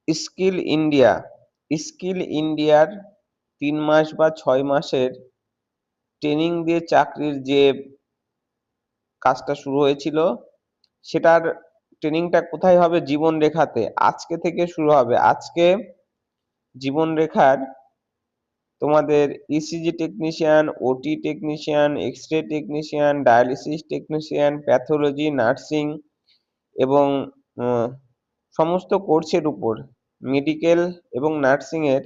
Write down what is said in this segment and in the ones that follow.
Skill India, skill ইন্ডিয়ার 3 মাস বা 6 মাসের ট্রেনিং দিয়ে চাকরির যে কাজটা শুরু হয়েছিল, সেটার ট্রেনিংটা কোথায় হবে? জীবন রেখাতে আজকে থেকে শুরু হবে। আজকে জীবন রেখার তোমাদের ECG technician, OT technician, X-ray technician, dialysis technician, pathology, nursing এবং সমস্ত কোর্সের উপর, মেডিকেল এবং নার্সিং এর,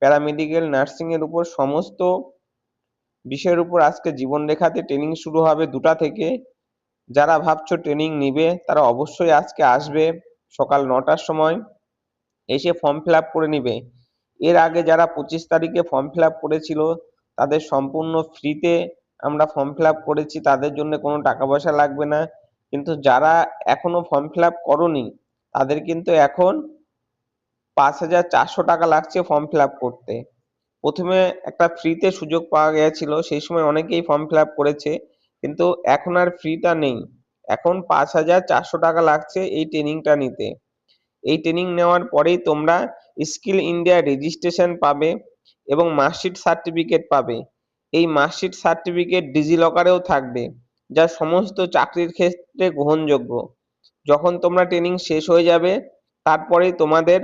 প্যারামেডিকেল নার্সিং এর উপর সমস্ত বিষয়ের উপর আজকে জীবন রেখাতে ট্রেনিং শুরু হবে 2টা থেকে। যারা ভাবছো ট্রেনিং নিবে তারা অবশ্যই আজকে আসবে সকাল 9টার সময়, এসে ফর্ম ফিল আপ করে নিবে। এর আগে যারা 25 তারিখে ফর্ম ফিল আপ করেছিল তাদের সম্পূর্ণ ফ্রিতে আমরা ফর্ম ফিল আপ করেছি, তাদের জন্য কোনো টাকা পয়সা লাগবে না। কিন্তু যারা এখনো ফর্ম ফিল আপ করোনি তাদের কিন্তু এখন 5,400 টাকা লাগছে ফর্ম ফিল আপ করতে। প্রথমে একটা ফ্রিতে সুযোগ পাওয়া গিয়েছিল, সেই সময় অনেকেই ফর্ম ফিল আপ করেছে, কিন্তু এখন আর ফ্রিটা নেই। এখন 5,400 টাকা লাগছে এই ট্রেনিংটা নিতে। এই ট্রেনিং নেওয়ার পরেই তোমরা স্কিল ইন্ডিয়া রেজিস্ট্রেশন পাবে এবং মার্কশিট সার্টিফিকেট পাবে। এই মার্কশিট সার্টিফিকেট ডিজিলকারেও থাকবে, যা সমস্ত চাকরির ক্ষেত্রে গ্রহণযোগ্য। যখন তোমরা ট্রেনিং শেষ হয়ে যাবে তারপরেই তোমাদের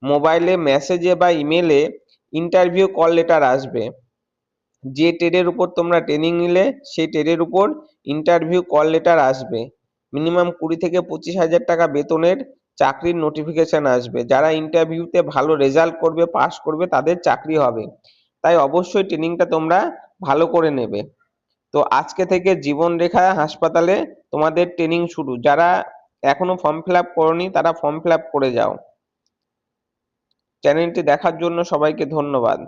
মোবাইলে, মেসেজে বা ইমেলে ইন্টারভিউ কল লেটার আসবে। যে ট্রেডের উপর তোমরা ট্রেনিং নিলে সেই ট্রেডের উপর ইন্টারভিউ কল লেটার আসবে। মিনিমাম 20 থেকে 25,000 টাকা বেতনের চাকরির নোটিফিকেশন আসবে। যারা ইন্টারভিউতে ভালো রেজাল্ট করবে, পাস করবে, তাদের চাকরি হবে। তাই অবশ্যই ট্রেনিংটা তোমরা ভালো করে নেবে। তো আজকে থেকে জীবন রেখা হাসপাতালে তোমাদের ট্রেনিং শুরু। যারা এখনো ফর্ম ফিল আপ করোনি তারা ফর্ম ফিল আপ করে যাও। চ্যানেলটি দেখার জন্য সবাইকে ধন্যবাদ।